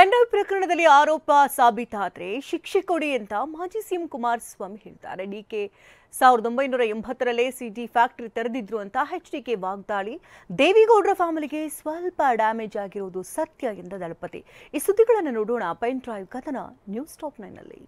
Pen drive ಪ್ರಕರಣದಲ್ಲಿ ಆರೋಪ ಸಾಬೀತಾದರೆ ಶಿಕ್ಷೆ ಕೊಡಿ ಅಂತ ಮಾಜಿ ಸಿಎಂ ಕುಮಾರಸ್ವಾಮಿ ಹೇಳಿದ್ದಾರೆ. ಡಿಕೆ 1980ರಲ್ಲೇ ಸಿಡಿ ಫ್ಯಾಕ್ಟರಿ ತೆರೆದಿದ್ರು ಅಂತ ಎಚ್ಡಿಕೆ ವಾಗ್ದಾಳಿ. ದೇವೇಗೌಡರ ಫ್ಯಾಮಿಲಿಗೆ ಸ್ವಲ್ಪ ಡ್ಯಾಮೇಜ್ ಆಗಿರುವುದು ಸತ್ಯ ಎಂದ ದಳಪತಿ. ಈ ಸುದ್ದಿಗಳನ್ನು ನೋಡೋಣ ಪೆನ್ ಡ್ರೈವ್ ಕಥನ ನ್ಯೂಸ್ ಟಾಪ್ 9ನಲ್ಲಿ.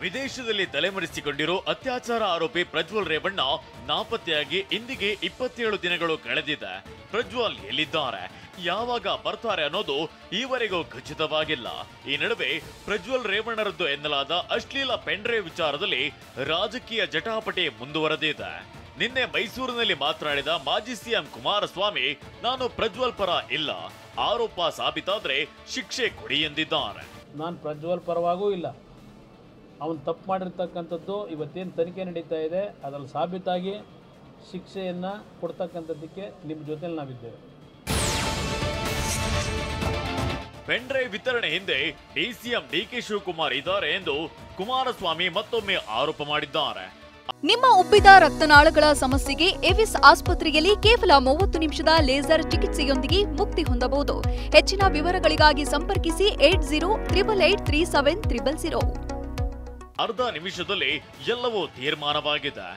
ವಿದೇಶದಲ್ಲಿ ತಲೆಮರೆಸಿಕೊಂಡಿರೋ ಅತ್ಯಾಚಾರ ಆರೋಪಿ ಪ್ರಜ್ವಲ್ ರೇವಣ್ಣ ನಾಪತ್ತೆಯಾಗಿ ಇಂದಿಗೆ 27 ದಿನಗಳು ಕಳೆದಿದೆ. ಪ್ರಜ್ವಲ್ ಎಲ್ಲಿದ್ದಾರೆ, ಯಾವಾಗ ಬರ್ತಾರೆ ಅನ್ನೋದು ಈವರೆಗೂ ಖಚಿತವಾಗಿಲ್ಲ. ಈ ನಡುವೆ ಪ್ರಜ್ವಲ್ ರೇವಣ್ಣರದ್ದು ಎನ್ನಲಾದ ಅಶ್ಲೀಲ ಪೆನ್ಡ್ರೈವ್ ವಿಚಾರದಲ್ಲಿ ರಾಜಕೀಯ ಜಟಾಪಟಿ ಮುಂದುವರೆದಿದೆ. ನಿನ್ನೆ ಮೈಸೂರಿನಲ್ಲಿ ಮಾತನಾಡಿದ ಮಾಜಿ ಸಿಎಂ ಕುಮಾರಸ್ವಾಮಿ, ನಾನು ಪ್ರಜ್ವಲ್ ಪರ ಇಲ್ಲ, ಆರೋಪ ಸಾಬೀತಾದ್ರೆ ಶಿಕ್ಷೆ ಕೊಡಿ ಎಂದಿದ್ದಾರೆ. ನಾನು ಪ್ರಜ್ವಲ್ ಪರವಾಗೂ ಇಲ್ಲ. ಅವನು ತಪ್ಪು ಮಾಡಿರ್ತಕ್ಕಂಥದ್ದು ಇವತ್ತೇನು ತನಿಖೆ ನಡೀತಾ ಇದೆ ಅದರಲ್ಲಿ ಸಾಬೀತಾಗಿ ಶಿಕ್ಷೆಯನ್ನು ಕೊಡ್ತಕ್ಕಂಥದ್ದಕ್ಕೆ ನಿಮ್ಮ ಜೊತೆಲಿ ನಾವಿದ್ದೇವೆ. ಪೆನ್ಡ್ರೈವ್ ವಿತರಣೆ ಹಿಂದೆ ಡಿಸಿಎಂ ಡಿಕೆ ಶಿವಕುಮಾರ್ ಇದ್ದಾರೆ ಎಂದು ಕುಮಾರಸ್ವಾಮಿ ಮತ್ತೊಮ್ಮೆ ಆರೋಪ ಮಾಡಿದ್ದಾರೆ. ನಿಮ್ಮ ಉಬ್ಬಿದ ರಕ್ತನಾಳಗಳ ಸಮಸ್ಯೆಗೆ ಎವಿಸ್ ಆಸ್ಪತ್ರೆಯಲ್ಲಿ ಕೇವಲ 30 ನಿಮಿಷದ ಲೇಸರ್ ಚಿಕಿತ್ಸೆಯೊಂದಿಗೆ ಮುಕ್ತಿ ಹೊಂದಬಹುದು. ಹೆಚ್ಚಿನ ವಿವರಗಳಿಗಾಗಿ ಸಂಪರ್ಕಿಸಿ 8088837000. ಅರ್ಧ ನಿಮಿಷದಲ್ಲಿ ಎಲ್ಲವೂ ತೀರ್ಮಾನವಾಗಿದೆ.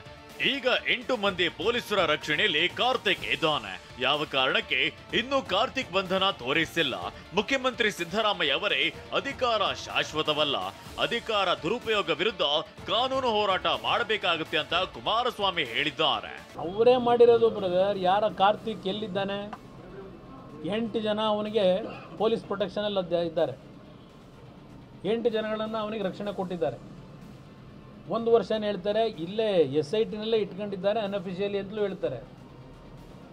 ಈಗ 8 ಮಂದಿ ಪೊಲೀಸರ ರಕ್ಷಣೆಯಲ್ಲಿ ಕಾರ್ತಿಕ್ ಇದ್ದಾನೆ. ಯಾವ ಕಾರಣಕ್ಕೆ ಇನ್ನೂ ಕಾರ್ತಿಕ್ ಬಂಧನ ತೋರಿಸಿಲ್ಲ. ಮುಖ್ಯಮಂತ್ರಿ ಸಿದ್ದರಾಮಯ್ಯ ಅವರೇ ಅಧಿಕಾರ ಶಾಶ್ವತವಲ್ಲ, ಅಧಿಕಾರ ದುರುಪಯೋಗ ವಿರುದ್ಧ ಕಾನೂನು ಹೋರಾಟ ಮಾಡಬೇಕಾಗುತ್ತೆ ಅಂತ ಕುಮಾರಸ್ವಾಮಿ ಹೇಳಿದ್ದಾರೆ. ಅವರೇ ಮಾಡಿರೋದು ಬ್ರದರ್. ಯಾರ ಕಾರ್ತಿಕ್ ಎಲ್ಲಿದ್ದಾನೆ? 8 ಜನ ಅವನಿಗೆ ಪೊಲೀಸ್ ಪ್ರೊಟೆಕ್ಷನ್ ಅಲ್ಲಿ ಇದ್ದಾರೆ. 8 ಜನಗಳನ್ನು ಅವನಿಗೆ ರಕ್ಷಣೆ ಕೊಟ್ಟಿದ್ದಾರೆ. 1 ವರ್ಷನೇ ಹೇಳ್ತಾರೆ, ಇಲ್ಲೇ SITನಲ್ಲೇ ಇಟ್ಕೊಂಡಿದ್ದಾರೆ ಅನ್ಅಫಿಷಿಯಲಿ ಅಂತಲೂ ಹೇಳ್ತಾರೆ.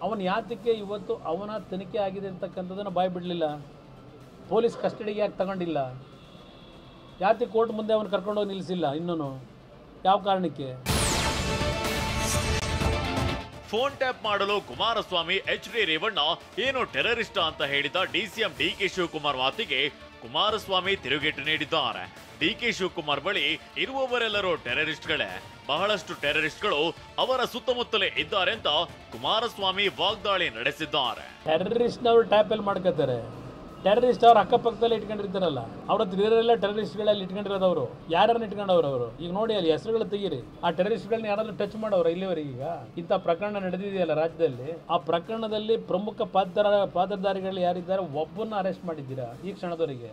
ಅವನು ಯಾತಕ್ಕೆ ಇವತ್ತು ಅವನ ತನಿಖೆ ಆಗಿದೆ ಅಂತಕ್ಕಂಥದ್ದನ್ನು ಬಾಯ್ ಬಿಡಲಿಲ್ಲ? ಪೊಲೀಸ್ ಕಸ್ಟಡಿಗೆ ಯಾಕೆ ತಗೊಂಡಿಲ್ಲ? ಯಾತಕ್ಕೆ ಕೋರ್ಟ್ ಮುಂದೆ ಅವನು ಕರ್ಕೊಂಡೋಗಿ ನಿಲ್ಲಿಸಿಲ್ಲ? ಇನ್ನೂ ಯಾವ ಕಾರಣಕ್ಕೆ? ಫೋನ್ ಟ್ಯಾಪ್ ಮಾಡಲು ಕುಮಾರಸ್ವಾಮಿ HD ರೇವಣ್ಣ ಏನು ಟೆರರಿಸ್ಟ್ ಅಂತ ಹೇಳಿದ ಡಿಸಿಎಂ ಡಿಕೆ ಶಿವಕುಮಾರ್ ಮಾತಿಗೆ ಕುಮಾರಸ್ವಾಮಿ ತಿರುಗೇಟು ನೀಡಿದ್ದಾರೆ. ಡಿಕೆ ಶಿವಕುಮಾರ್ ಬಳಿ ಇರುವವರೆಲ್ಲರೂ ಟೆರರಿಸ್ಟ್ಗಳೇ, ಬಹಳಷ್ಟು ಟೆರರಿಸ್ಟ್ಗಳು ಅವರ ಸುತ್ತಮುತ್ತಲೇ ಇದ್ದಾರೆ ಅಂತ ಕುಮಾರಸ್ವಾಮಿ ವಾಗ್ದಾಳಿ ನಡೆಸಿದ್ದಾರೆ. ಟೆರರಿಸ್ಟ್ನವ್ರು ಟ್ಯಾಪಲ್ಲಿ ಮಾಡ್ಕೋತಾರೆ. ಟೆರರಿಸ್ಟ್ ಅವ್ರು ಅಕ್ಕಪಕ್ಕದಲ್ಲಿ ಇಟ್ಕೊಂಡಿರ್ತಾರಲ್ಲ, ಅವ್ರ ಹತ್ರ ಇರೋರೆಲ್ಲ ಟೆರರಿಸ್ಟ್ಗಳಲ್ಲಿ ಇಟ್ಕೊಂಡಿರೋದವರು. ಯಾರನ್ನ ಇಟ್ಕೊಂಡವ್ರು ಅವರು? ಈಗ ನೋಡಿ ಅಲ್ಲಿ ಹೆಸರುಗಳು ತೆಗೀರಿ. ಆ ಟೆರರಿಸ್ಟ್ಗಳನ್ನ ಯಾರಾದ್ರೂ ಟಚ್ ಮಾಡೋರು ಇಲ್ಲಿವರೆಗೆ? ಈಗ ಇಂಥ ಪ್ರಕರಣ ನಡೆದಿದೆಯಲ್ಲ ರಾಜ್ಯದಲ್ಲಿ, ಆ ಪ್ರಕರಣದಲ್ಲಿ ಪ್ರಮುಖ ಪಾತ್ರಧಾರಿಗಳು ಯಾರಿದ್ದಾರೆ ಒಬ್ಬನ್ನ ಅರೆಸ್ಟ್ ಮಾಡಿದ್ದೀರಾ ಈ ಕ್ಷಣದವರೆಗೆ?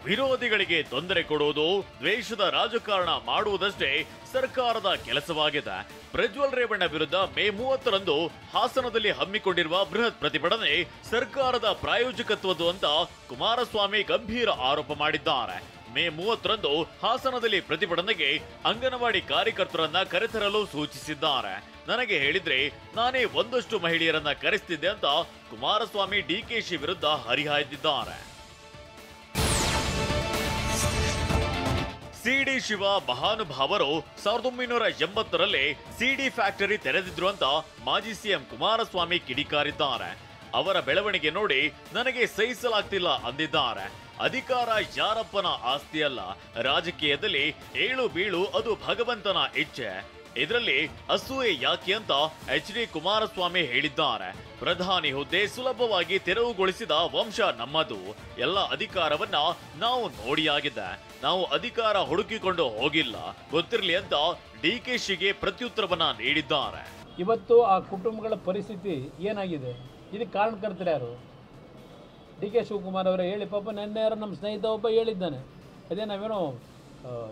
ವಿರೋಧಿಗಳಿಗೆ ತೊಂದರೆ ಕೊಡುವುದು, ದ್ವೇಷದ ರಾಜಕಾರಣ ಮಾಡುವುದಷ್ಟೇ ಸರ್ಕಾರದ ಕೆಲಸವಾಗಿದೆ. ಪ್ರಜ್ವಲ್ ರೇವಣ್ಣ ವಿರುದ್ಧ ಮೇ 30ರಂದು ಹಾಸನದಲ್ಲಿ ಹಮ್ಮಿಕೊಂಡಿರುವ ಬೃಹತ್ ಪ್ರತಿಭಟನೆ ಸರ್ಕಾರದ ಪ್ರಾಯೋಜಕತ್ವದ್ದು ಅಂತ ಕುಮಾರಸ್ವಾಮಿ ಗಂಭೀರ ಆರೋಪ ಮಾಡಿದ್ದಾರೆ. ಮೇ 30ರಂದು ಹಾಸನದಲ್ಲಿ ಪ್ರತಿಭಟನೆಗೆ ಅಂಗನವಾಡಿ ಕಾರ್ಯಕರ್ತರನ್ನ ಕರೆತರಲು ಸೂಚಿಸಿದ್ದಾರೆ. ನನಗೆ ಹೇಳಿದ್ರೆ ನಾನೇ ಒಂದಷ್ಟು ಮಹಿಳೆಯರನ್ನ ಕರೆಸ್ತಿದ್ದೆ ಅಂತ ಕುಮಾರಸ್ವಾಮಿ ಡಿಕೆಶಿ ವಿರುದ್ಧ ಹರಿಹಾಯ್ದಿದ್ದಾರೆ. ಸಿಡಿ ಶಿವ ಮಹಾನುಭಾವರು 1980ರಲ್ಲಿ ಸಿಡಿ ಫ್ಯಾಕ್ಟರಿ ತೆರೆದಿದ್ರು ಅಂತ ಮಾಜಿ ಸಿಎಂ ಕುಮಾರಸ್ವಾಮಿ ಕಿಡಿಕಾರಿದ್ದಾರೆ. ಅವರ ಬೆಳವಣಿಗೆ ನೋಡಿ ನನಗೆ ಸಹಿಸಲಾಗ್ತಿಲ್ಲ ಅಂದಿದ್ದಾರೆ. ಅಧಿಕಾರ ಯಾರಪ್ಪನ ಆಸ್ತಿಯಲ್ಲ, ರಾಜಕೀಯದಲ್ಲಿ ಏಳು ಬೀಳು ಅದು ಭಗವಂತನ ಇಚ್ಛೆ. ಇದರಲ್ಲಿ ಅಸೂಯೆ ಯಾಕೆ ಅಂತ HD ಕುಮಾರಸ್ವಾಮಿ ಹೇಳಿದ್ದಾರೆ. ಪ್ರಧಾನಿ ಹುದ್ದೆ ಸುಲಭವಾಗಿ ತೆರವುಗೊಳಿಸಿದ ವಂಶ ನಮ್ಮದು. ಎಲ್ಲ ಅಧಿಕಾರವನ್ನ ನಾವು ನೋಡಿಯಾಗಿದೆ, ನಾವು ಅಧಿಕಾರ ಹುಡುಕಿಕೊಂಡು ಹೋಗಿಲ್ಲ, ಗೊತ್ತಿರಲಿ ಅಂತ ಡಿಕೆಶಿಗೆ ಪ್ರತ್ಯುತ್ತರವನ್ನ ನೀಡಿದ್ದಾರೆ. ಇವತ್ತು ಆ ಕುಟುಂಬಗಳ ಪರಿಸ್ಥಿತಿ ಏನಾಗಿದೆ? ಇದಕ್ಕೆ ಕಾರಣಕರ್ತರು ಯಾರು? ಡಿಕೆ ಶಿವಕುಮಾರ್ ಅವರೇ ಹೇಳಿ. ಪಾಪ ನೆನ್ನೆ ಯಾರೋ ನಮ್ಮ ಸ್ನೇಹಿತ ಒಬ್ಬ ಹೇಳಿದ್ದಾನೆ, ಅದೇ ನಾವೇನೋ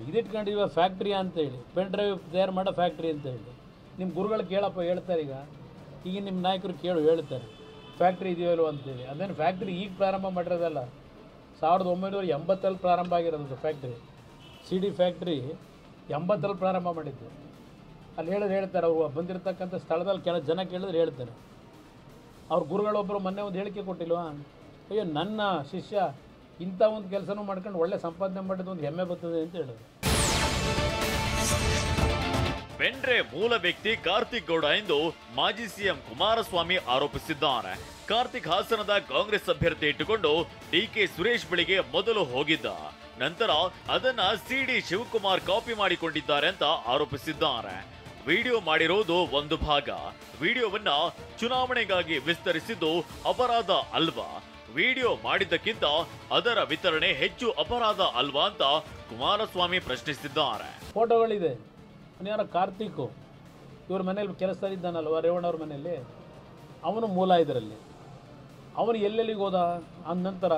ಇದಿಟ್ಕೊಂಡಿರುವ ಫ್ಯಾಕ್ಟ್ರಿ ಅಂತೇಳಿ, ಪೆನ್ ಡ್ರೈವ್ ತಯಾರು ಮಾಡೋ ಫ್ಯಾಕ್ಟ್ರಿ ಅಂತ ಹೇಳಿ. ನಿಮ್ಮ ಗುರುಗಳು ಕೇಳಪ್ಪ ಹೇಳ್ತಾರೆ. ಈಗ ನಿಮ್ಮ ನಾಯಕರು ಹೇಳ್ತಾರೆ ಫ್ಯಾಕ್ಟ್ರಿ ಇದೆಯಲ್ಲೋ ಅಂತೇಳಿ. ಅದೇನು ಫ್ಯಾಕ್ಟ್ರಿ ಈಗ ಪ್ರಾರಂಭ ಮಾಡಿರೋದಲ್ಲ, 1980ರಲ್ಲಿ ಪ್ರಾರಂಭ ಆಗಿರೋದು ಫ್ಯಾಕ್ಟ್ರಿ. ಸಿಡಿ ಫ್ಯಾಕ್ಟ್ರಿ 80ರಲ್ಲಿ ಪ್ರಾರಂಭ ಮಾಡಿದ್ದು. ಅಲ್ಲಿ ಹೇಳ್ತಾರೆ ಅವರು ಬಂದಿರತಕ್ಕಂಥ ಸ್ಥಳದಲ್ಲಿ ಜನ ಕೇಳಿದ್ರೆ ಹೇಳ್ತಾರೆ. ಅವ್ರ ಗುರುಗಳೊಬ್ಬರು ಮೊನ್ನೆ ಒಂದು ಹೇಳಿಕೆ ಕೊಟ್ಟಿಲ್ವಾ? ಅಯ್ಯೋ ನನ್ನ ಶಿಷ್ಯ ಇಂಥ ಒಂದು ಕೆಲಸನೂ ಮಾಡ್ಕೊಂಡು ಒಳ್ಳೆ ಸಂಪಾದನೆ ಮಾಡಿದ ಒಂದು ಹೆಮ್ಮೆ ಬರ್ತದೆ ಅಂತ ಹೇಳೋದು. ಪೆನ್ಡ್ರೈವ್ ಮೂಲ ವ್ಯಕ್ತಿ ಕಾರ್ತಿಕ್ ಗೌಡ ಎಂದು ಮಾಜಿ ಸಿಎಂ ಕುಮಾರಸ್ವಾಮಿ ಆರೋಪಿಸಿದ್ದಾರೆ. ಕಾರ್ತಿಕ್ ಹಾಸನದ ಕಾಂಗ್ರೆಸ್ ಅಭ್ಯರ್ಥಿ ಇಟ್ಟುಕೊಂಡು ಡಿಕೆ ಸುರೇಶ್ ಬಳಿಗೆ ಮೊದಲು ಹೋಗಿದ್ದ. ನಂತರ ಅದನ್ನ ಸಿಡಿ ಶಿವಕುಮಾರ್ ಕಾಪಿ ಮಾಡಿಕೊಂಡಿದ್ದಾರೆ ಅಂತ ಆರೋಪಿಸಿದ್ದಾರೆ. ವಿಡಿಯೋ ಮಾಡಿರೋದು ಒಂದು ಭಾಗ, ವಿಡಿಯೋವನ್ನ ಚುನಾವಣೆಗಾಗಿ ವಿಸ್ತರಿಸಿದ್ದು ಅಪರಾಧ ಅಲ್ವಾ? ವಿಡಿಯೋ ಮಾಡಿದ್ದಕ್ಕಿಂತ ಅದರ ವಿತರಣೆ ಹೆಚ್ಚು ಅಪರಾಧ ಅಲ್ವಾ ಅಂತ ಕುಮಾರಸ್ವಾಮಿ ಪ್ರಶ್ನಿಸಿದ್ದಾರೆ. ಫೋಟೋಗಳಿದೆ. ಯಾರ ಕಾರ್ತಿಕ್ ಇವ್ರ ಮನೇಲಿ ಕೆಲಸದಲ್ಲಿದ್ದಾನಲ್ವ, ರೇವಣ್ಣವ್ರ ಮನೆಯಲ್ಲಿ, ಅವನು ಮೂಲ ಇದರಲ್ಲಿ. ಅವನು ಎಲ್ಲೆಲ್ಲಿಗೆ ಹೋದ ಅಂದ ನಂತರ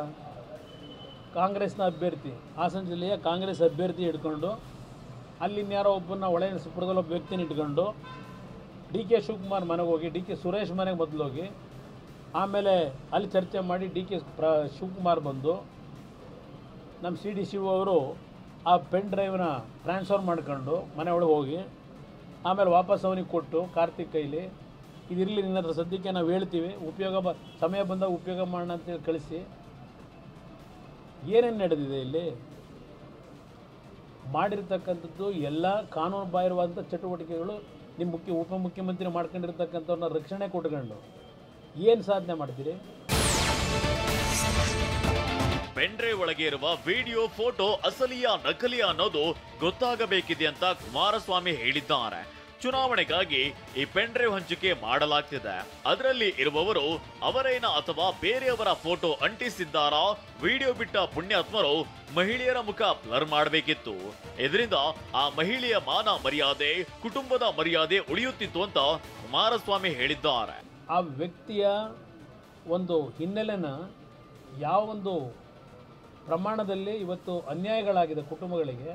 ಕಾಂಗ್ರೆಸ್ನ ಅಭ್ಯರ್ಥಿ, ಹಾಸನ ಜಿಲ್ಲೆಯ ಕಾಂಗ್ರೆಸ್ ಅಭ್ಯರ್ಥಿ ಇಟ್ಕೊಂಡು ಅಲ್ಲಿನ್ಯಾರೋ ಒಬ್ಬನ ಒಳಸುಪುರದಲ್ಲಿ ಒಬ್ಬ ವ್ಯಕ್ತಿನ ಇಟ್ಕೊಂಡು ಡಿ ಕೆ ಶಿವಕುಮಾರ್ ಮನೆಗೆ ಹೋಗಿ, ಡಿ ಕೆ ಸುರೇಶ್ ಮನೆಗೆ ಮೊದಲು ಹೋಗಿ, ಆಮೇಲೆ ಅಲ್ಲಿ ಚರ್ಚೆ ಮಾಡಿ ಡಿ ಕೆ ಶಿವಕುಮಾರ್ ಬಂದು ನಮ್ಮ ಸಿ ಡಿ ಶಿವ ಅವರು ಆ ಪೆನ್ ಡ್ರೈವ್ನ ಟ್ರಾನ್ಸ್ಫರ್ ಮಾಡ್ಕೊಂಡು ಮನೆ ಒಳಗೆ ಹೋಗಿ ಆಮೇಲೆ ವಾಪಸ್ ಅವನಿಗೆ ಕೊಟ್ಟು ಕಾರ್ತಿಕ್ ಕೈಲಿ ಇದಿರಲಿ ನಿನ್ನ ಹತ್ರ ಸದ್ಯಕ್ಕೆ ನಾವು ಹೇಳ್ತೀವಿ, ಸಮಯ ಬಂದಾಗ ಉಪಯೋಗ ಮಾಡೋಣ ಅಂತೇಳಿ ಕಳಿಸಿ. ಏನೇನು ನಡೆದಿದೆ ಇಲ್ಲಿ? ಮಾಡಿರ್ತಕ್ಕಂಥದ್ದು ಎಲ್ಲ ಕಾನೂನು ಬಾಹಿರವಾದಂಥ ಚಟುವಟಿಕೆಗಳು. ನಿಮ್ಮ ಉಪಮುಖ್ಯಮಂತ್ರಿ ಮಾಡ್ಕೊಂಡಿರ್ತಕ್ಕಂಥವ್ರನ್ನ ರಕ್ಷಣೆ ಕೊಟ್ಕೊಂಡು ಏನು ಸಾಧನೆ ಮಾಡ್ತೀರಿ? ಪೆನ್ಡ್ರೈವ್ ಒಳಗೆ ಇರುವ ವಿಡಿಯೋ, ಫೋಟೋ ಅಸಲಿಯ ನಕಲಿಯ ಅನ್ನೋದು ಗೊತ್ತಾಗಬೇಕಿದೆ ಅಂತ ಕುಮಾರಸ್ವಾಮಿ ಹೇಳಿದ್ದಾರೆ. ಚುನಾವಣೆಗಾಗಿ ಈ ಪೆನ್ಡ್ರೈವ್ ಹಂಚಿಕೆ ಮಾಡಲಾಗ್ತಿದೆ. ಅದರಲ್ಲಿ ಇರುವವರು ಅವರೇನ ಅಥವಾ ಬೇರೆಯವರ ಫೋಟೋ ಅಂಟಿಸಿದ್ದಾರಾ? ವಿಡಿಯೋ ಬಿಟ್ಟ ಪುಣ್ಯಾತ್ಮರು ಮಹಿಳೆಯರ ಮುಖ ಬ್ಲರ್ ಮಾಡಬೇಕಿತ್ತು. ಇದರಿಂದ ಆ ಮಹಿಳೆಯ ಮಾನ ಮರ್ಯಾದೆ, ಕುಟುಂಬದ ಮರ್ಯಾದೆ ಉಳಿಯುತ್ತಿತ್ತು ಅಂತ ಕುಮಾರಸ್ವಾಮಿ ಹೇಳಿದ್ದಾರೆ. ಆ ವ್ಯಕ್ತಿಯ ಒಂದು ಹಿನ್ನೆಲೆನ ಯಾವ ಒಂದು ಪ್ರಮಾಣದಲ್ಲಿ ಇವತ್ತು ಅನ್ಯಾಯಗಳಾಗಿದೆ ಕುಟುಂಬಗಳಿಗೆ,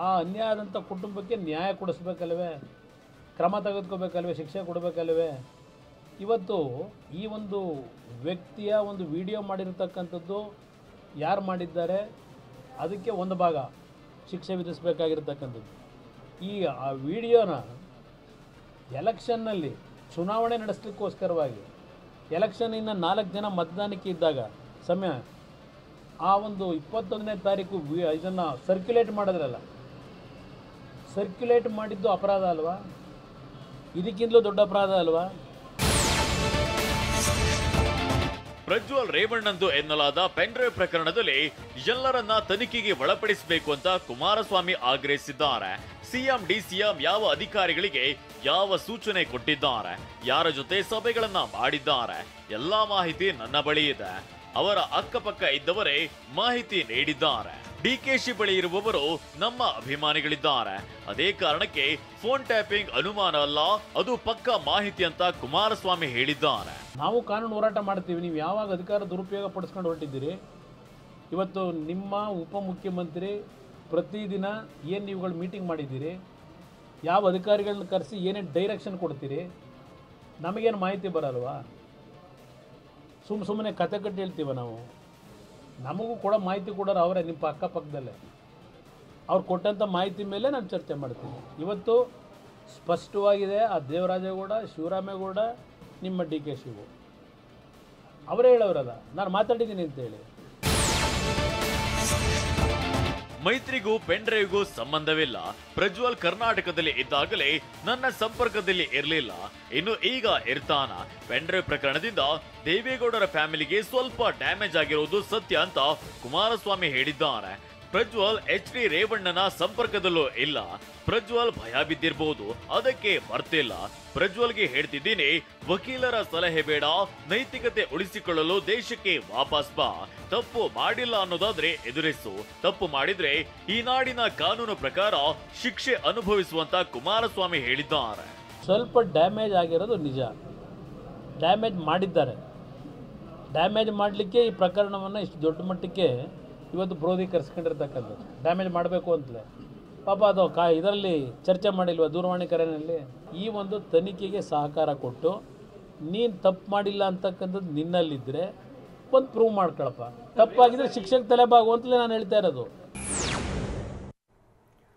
ಆ ಅನ್ಯಾಯ ಆದಂಥ ಕುಟುಂಬಕ್ಕೆ ನ್ಯಾಯ ಕೊಡಿಸ್ಬೇಕಲ್ವೇ, ಕ್ರಮ ತೆಗೆದುಕೋಬೇಕಲ್ವೇ, ಶಿಕ್ಷೆ ಕೊಡಬೇಕಲ್ವೇ? ಇವತ್ತು ಈ ಒಂದು ವ್ಯಕ್ತಿಯ ಒಂದು ವಿಡಿಯೋ ಮಾಡಿರ್ತಕ್ಕಂಥದ್ದು ಯಾರು ಮಾಡಿದ್ದಾರೆ ಅದಕ್ಕೆ ಒಂದು ಭಾಗ ಶಿಕ್ಷೆ ವಿಧಿಸಬೇಕಾಗಿರ್ತಕ್ಕಂಥದ್ದು. ಈ ಆ ವಿಡಿಯೋನ ಎಲೆಕ್ಷನ್ನಲ್ಲಿ ಚುನಾವಣೆ ನಡೆಸಲಿಕ್ಕೋಸ್ಕರವಾಗಿ ಎಲೆಕ್ಷನ್ ಇನ್ನು 4 ದಿನ ಮತದಾನಕ್ಕೆ ಇದ್ದಾಗ ಸಮಯ, ಆ ಒಂದು 21ನೇ ತಾರೀಕು ಇದನ್ನು ಸರ್ಕ್ಯುಲೇಟ್ ಮಾಡಿದ್ರಲ್ಲ, ಸರ್ಕ್ಯುಲೇಟ್ ಮಾಡಿದ್ದು ಅಪರಾಧ ಅಲ್ವಾ? ಇದಕ್ಕಿಂತಲೂ ದೊಡ್ಡ ಅಪರಾಧ ಅಲ್ವಾ? ಪ್ರಜ್ವಲ್ ರೇವಣ್ಣಂದು ಎನ್ನಲಾದ ಪೆನ್ಡ್ರೈವ್ ಪ್ರಕರಣದಲ್ಲಿ ಎಲ್ಲರನ್ನ ತನಿಖೆಗೆ ಒಳಪಡಿಸಬೇಕು ಅಂತ ಕುಮಾರಸ್ವಾಮಿ ಆಗ್ರಹಿಸಿದ್ದಾರೆ. ಸಿಎಂ ಡಿಸಿಎಂ ಯಾವ ಅಧಿಕಾರಿಗಳಿಗೆ ಯಾವ ಸೂಚನೆ ಕೊಟ್ಟಿದ್ದಾರೆ, ಯಾರ ಜೊತೆ ಸಭೆಗಳನ್ನ ಮಾಡಿದ್ದಾರೆ, ಎಲ್ಲಾ ಮಾಹಿತಿ ನನ್ನ ಬಳಿ ಇದೆ. ಅವರ ಅಕ್ಕಪಕ್ಕ ಇದ್ದವರೇ ಮಾಹಿತಿ ನೀಡಿದ್ದಾರೆ. ಡಿಕೆಶಿ ಬಳಿ ಇರುವವರು ನಮ್ಮ ಅಭಿಮಾನಿಗಳಿದ್ದಾರೆ. ಅದೇ ಕಾರಣಕ್ಕೆ ಫೋನ್ ಟ್ಯಾಪಿಂಗ್ ಅನುಮಾನ ಅಲ್ಲ, ಅದು ಪಕ್ಕ ಮಾಹಿತಿ ಅಂತ ಕುಮಾರಸ್ವಾಮಿ ಹೇಳಿದ್ದಾರೆ. ನಾವು ಕಾನೂನು ಹೋರಾಟ ಮಾಡ್ತೀವಿ. ನೀವು ಯಾವಾಗ ಅಧಿಕಾರ ದುರುಪಯೋಗ ಪಡಿಸ್ಕೊಂಡು ಹೊರಟಿದ್ದೀರಿ? ಇವತ್ತು ನಿಮ್ಮ ಉಪಮುಖ್ಯಮಂತ್ರಿ ಪ್ರತಿದಿನ ಏನು ನೀವುಗಳು ಮೀಟಿಂಗ್ ಮಾಡಿದ್ದೀರಿ, ಯಾವ ಅಧಿಕಾರಿಗಳನ್ನ ಕರೆಸಿ ಏನೇನು ಡೈರೆಕ್ಷನ್ ಕೊಡ್ತೀರಿ? ನಮಗೇನು ಮಾಹಿತಿ ಬರಲ್ವಾ? ಸುಮ್ಮನೆ ಕತೆ ಕಟ್ಟಿ ಹೇಳ್ತೀವ ನಾವು? ನಮಗೂ ಕೂಡ ಮಾಹಿತಿ ಕೊಡೋರು ಅವರೇ, ನಿಮ್ಮ ಅಕ್ಕಪಕ್ಕದಲ್ಲೇ. ಅವ್ರು ಕೊಟ್ಟಂಥ ಮಾಹಿತಿ ಮೇಲೆ ನಾನು ಚರ್ಚೆ ಮಾಡ್ತೀನಿ. ಇವತ್ತು ಸ್ಪಷ್ಟವಾಗಿದೆ, ಆ ದೇವರಾಜೇಗೌಡ, ಶಿವರಾಮೇಗೌಡ, ನಿಮ್ಮ ಡಿ ಕೆ ಶಿವು ಅವರೇ ಹೇಳೋರಲ್ಲ, ನಾನು ಮಾತಾಡಿದ್ದೀನಿ ಅಂತೇಳಿ. ಮೈತ್ರಿಗೂ ಪೆನ್ಡ್ರೈವ್ಗೂ ಸಂಬಂಧವಿಲ್ಲ. ಪ್ರಜ್ವಲ್ ಕರ್ನಾಟಕದಲ್ಲಿ ಇದ್ದಾಗಲೇ ನನ್ನ ಸಂಪರ್ಕದಲ್ಲಿ ಇರಲಿಲ್ಲ, ಇನ್ನು ಈಗ ಇರ್ತಾನ. ಪೆನ್ಡ್ರೈವ್ ಪ್ರಕರಣದಿಂದ ದೇವೇಗೌಡರ ಫ್ಯಾಮಿಲಿಗೆ ಸ್ವಲ್ಪ ಡ್ಯಾಮೇಜ್ ಆಗಿರೋದು ಸತ್ಯ ಅಂತ ಕುಮಾರಸ್ವಾಮಿ ಹೇಳಿದ್ದಾರೆ. ಪ್ರಜ್ವಲ್ HD ರೇವಣ್ಣನ ಸಂಪರ್ಕದಲ್ಲೂ ಇಲ್ಲ. ಪ್ರಜ್ವಲ್ ಭಯ ಬಿದ್ದಿರಬಹುದು, ಅದಕ್ಕೆ ಬರ್ತಿಲ್ಲ. ಪ್ರಜ್ವಲ್ಗೆ ಹೇಳ್ತಿದ್ದೀನಿ, ವಕೀಲರ ಸಲಹೆ ಬೇಡ, ನೈತಿಕತೆ ಉಳಿಸಿಕೊಳ್ಳಲು ದೇಶಕ್ಕೆ ವಾಪಸ್ ಬಾ. ತಪ್ಪು ಮಾಡಿಲ್ಲ ಅನ್ನೋದಾದ್ರೆ ಎದುರಿಸು, ತಪ್ಪು ಮಾಡಿದ್ರೆ ಈ ನಾಡಿನ ಕಾನೂನು ಪ್ರಕಾರ ಶಿಕ್ಷೆ ಅನುಭವಿಸುವಂತ ಕುಮಾರಸ್ವಾಮಿ ಹೇಳಿದ್ದಾರೆ. ಸ್ವಲ್ಪ ಡ್ಯಾಮೇಜ್ ಆಗಿರೋದು ನಿಜ, ಡ್ಯಾಮೇಜ್ ಮಾಡಿದ್ದಾರೆ. ಡ್ಯಾಮೇಜ್ ಮಾಡಲಿಕ್ಕೆ ಈ ಪ್ರಕರಣವನ್ನು ಇಷ್ಟು ದೊಡ್ಡ ಮಟ್ಟಕ್ಕೆ ಇವತ್ತು ಕ್ರೋಧೀಕರಿಸ್ಕೊಂಡಿರ್ತಕ್ಕಂಥದ್ದು. ಡ್ಯಾಮೇಜ್ ಮಾಡಬೇಕು ಅಂತಲೇ ಪಾಪ ಅದು ಇದರಲ್ಲಿ ಚರ್ಚೆ ಮಾಡಿಲ್ವ ದೂರವಾಣಿ ಕರೆಯಲ್ಲಿ? ಈ ಒಂದು ತನಿಖೆಗೆ ಸಹಕಾರ ಕೊಟ್ಟು ನೀನು ತಪ್ಪು ಮಾಡಿಲ್ಲ ಅಂತಕ್ಕಂಥದ್ದು ನಿನ್ನಲ್ಲಿದ್ದರೆ ಒಂದು ಪ್ರೂವ್ ಮಾಡ್ಕೊಳಪ್ಪ. ತಪ್ಪಾಗಿದ್ರೆ ಶಿಕ್ಷೆಗೆ ತಲೆಬಾಗು ಅಂತಲೇ ನಾನು ಹೇಳ್ತಾ ಇರೋದು.